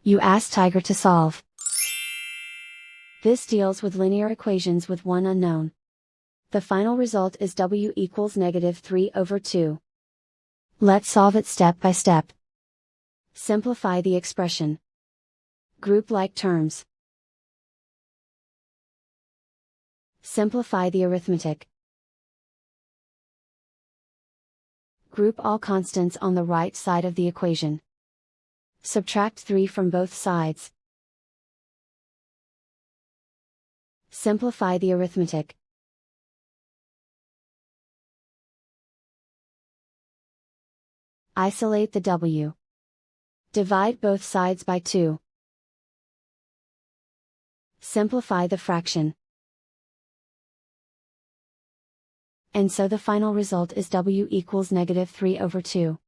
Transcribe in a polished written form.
You ask Tiger to solve. This deals with linear equations with one unknown. The final result is w equals -3/2. Let's solve it step by step. Simplify the expression. Group like terms. Simplify the arithmetic. Group all constants on the right side of the equation. Subtract 3 from both sides. Simplify the arithmetic. Isolate the w. Divide both sides by 2. Simplify the fraction. And so the final result is w equals -3/2.